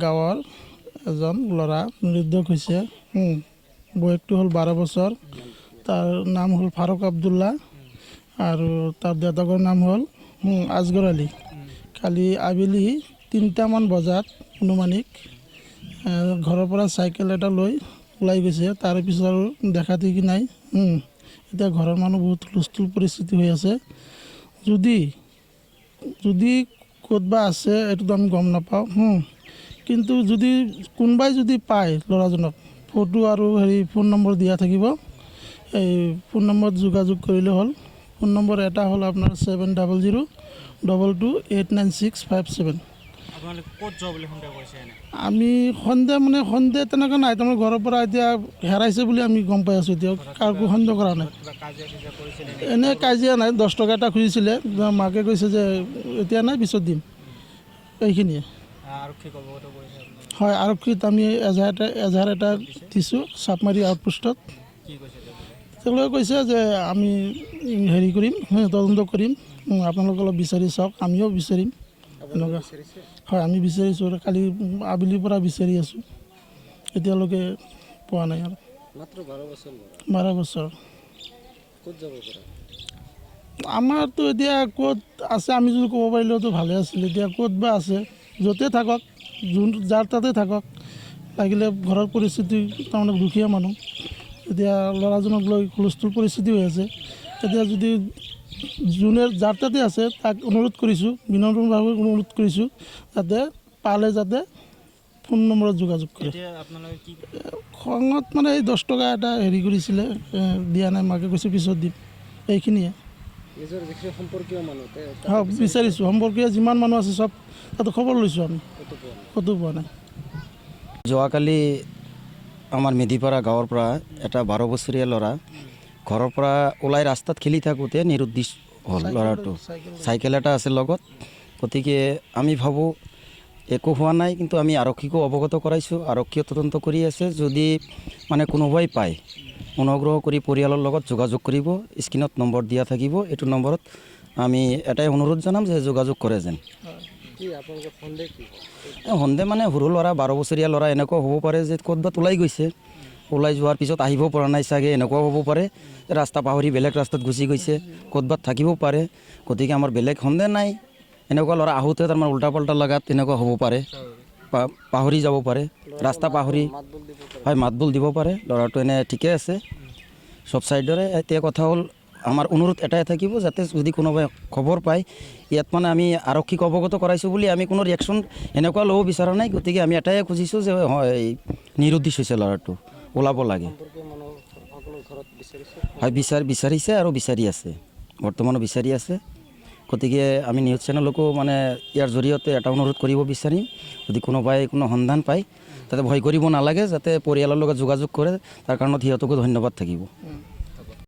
গাঁৱৰ এজন ল'ৰা নিৰুদ্দেশ হৈছে। বয়সটো হ'ল 12 বছৰ। তাৰ নাম হ'ল ফাৰুক আব্দুল্লাহ আৰু তাৰ দেউতাকৰ নাম হ'ল আজগৰ আলী। কালি আবেলি 3টামান বজাত অনুমানিক ঘৰৰ পৰা চাইকেল এটা লৈ ওলাই গৈছে। তাৰপিছত আৰু দেখা দেখি নাই। এতিয়া ঘৰৰ মানুহ বহুত হুলস্থুল পৰিস্থিতি হৈ আছে। যদি ক'তবা আছে এইটোতো আমি গম নাপাওঁ। কিন্তু যদি কোনোবাই যদি পায় ল'ৰাজনক, ফটো আৰু ফোন নম্বৰ দিয়া থাকিব। এই ফোন নম্বৰত যোগাযোগ কৰিলে হ'ল। ফোন নম্বৰ এটা হ'ল আপোনাৰ 7002228967। আমি সন্দেহ তেনেকুৱা নাই। তাৰমানে ঘৰৰ পৰা এতিয়া হেৰাইছে বুলি আমি গম পাই আছোঁ। এতিয়া কাকো সন্দেহ কৰা নাই। এনেই কাজিয়া নাই। 10 টকা এটা খুজিছিলে। মাকে কৈছে যে এতিয়া নাই, পিছত দিম। এইখিনিয়ে। হয়, আৰক্ষীত আমি এজাহাৰ এটা দিছোঁ চাপমাৰী আউটপোষ্টত। তেওঁলোকে কৈছে যে আমি কৰিম, তদন্ত কৰিম, আপোনালোকে অলপ বিচাৰি চাওক, আমিও বিচাৰিম। এনেকুৱা হয়, আমি বিচাৰিছোঁ। কালি আবেলিৰ পৰা বিচাৰি আছোঁ, এতিয়ালৈকে পোৱা নাই। আৰু 12 বছৰ। আমাৰতো এতিয়া ক'ত আছে আমি যদি ক'ব পাৰিলেওতো ভালে আছিলে। এতিয়া ক'ত বা আছে, য'তে থাকক, যাৰ তাতে থাকক। লাগিলে ঘৰৰ পৰিস্থিতি তাৰমানে দুখীয়া মানুহ। এতিয়া ল'ৰাজনক লৈ হুলস্থুল পৰিস্থিতি হৈ আছে। এতিয়া যদি যাৰ তাতে আছে তাক অনুৰোধ কৰিছোঁ, বিনম্ৰভাৱে অনুৰোধ কৰিছোঁ যাতে পালে যাতে ফোন নম্বৰত যোগাযোগ কৰে। খঙত এই 10 টকা এটা কৰিছিলে, দিয়া নাই। মাকে কৈছে পিছত দিম। এইখিনিয়ে বিচাৰিছোঁ। সম্পৰ্কীয় যিমান মানুহ আছে চব তাতে খবৰ লৈছোঁ। আমি ক'তো পোৱা নাই। যোৱাকালি আমাৰ মেধিপাৰা গাঁৱৰ পৰা এটা 12 বছৰীয়া ল'ৰা ঘৰৰ পৰা ওলাই ৰাস্তাত খেলি থাকোঁতে নিৰুদ্দেশ হ'ল। ল'ৰাটো চাইকেল এটা আছে লগত। গতিকে আমি ভাবোঁ একো হোৱা নাই, কিন্তু আমি আৰক্ষীকো অৱগত কৰাইছোঁ। আৰক্ষীয়ে তদন্ত কৰি আছে। যদি কোনোবাই পায়, অনুগ্ৰহ কৰি পৰিয়ালৰ লগত যোগাযোগ কৰিব। স্ক্ৰীণত নম্বৰ দিয়া থাকিব। এইটো নম্বৰত আমি এটাই অনুৰোধ জনাম যে যোগাযোগ কৰে যেন। সন্দেহ সৰু ল'ৰা, 12 বছৰীয়া ল'ৰা। এনেকুৱা হ'ব পাৰে যে ক'ৰবাত ওলাই গৈছে, ওলাই যোৱাৰ পিছত আহিব পৰা নাই চাগে, এনেকুৱাও হ'ব পাৰে। ৰাস্তা পাহৰি বেলেগ ৰাস্তাত গুচি গৈছে, ক'ৰবাত থাকিব পাৰে। গতিকে আমাৰ বেলেগ সন্দেহ নাই। এনেকুৱা ল'ৰা আহোঁতে তাৰমানে উল্টা পাল্টা লগাত তেনেকুৱা হ'ব পাৰে, পাহৰি যাব পাৰে, ৰাস্তা পাহৰি। হয়, মাত বোল দিব পাৰে। ল'ৰাটো এনে ঠিকে আছে চব চাইডৰে। এতিয়া কথা হ'ল, আমাৰ অনুৰোধ এটাই থাকিব যাতে যদি কোনোবাই খবৰ পায়, ইয়াত আমি আৰক্ষীক অৱগত কৰাইছোঁ বুলি আমি কোনো ৰিয়েকশ্যন এনেকুৱা ল'ব বিচৰা নাই। গতিকে আমি এটাই খুজিছোঁ যে নিৰুদ্দেশ হৈছে ল'ৰাটো, ওলাব লাগে। হয়, বিচাৰিছে আৰু বিচাৰি আছে, বৰ্তমানো বিচাৰি আছে। গতিকে আমি নিউজ চেনেলকো ইয়াৰ জৰিয়তে এটা অনুৰোধ কৰিব বিচাৰিম, যদি কোনোবাই কোনো সন্ধান পায় তাতে ভয় কৰিব নালাগে, যাতে পৰিয়ালৰ লগত যোগাযোগ কৰে। তাৰ কাৰণত সিহঁতকো ধন্যবাদ থাকিব।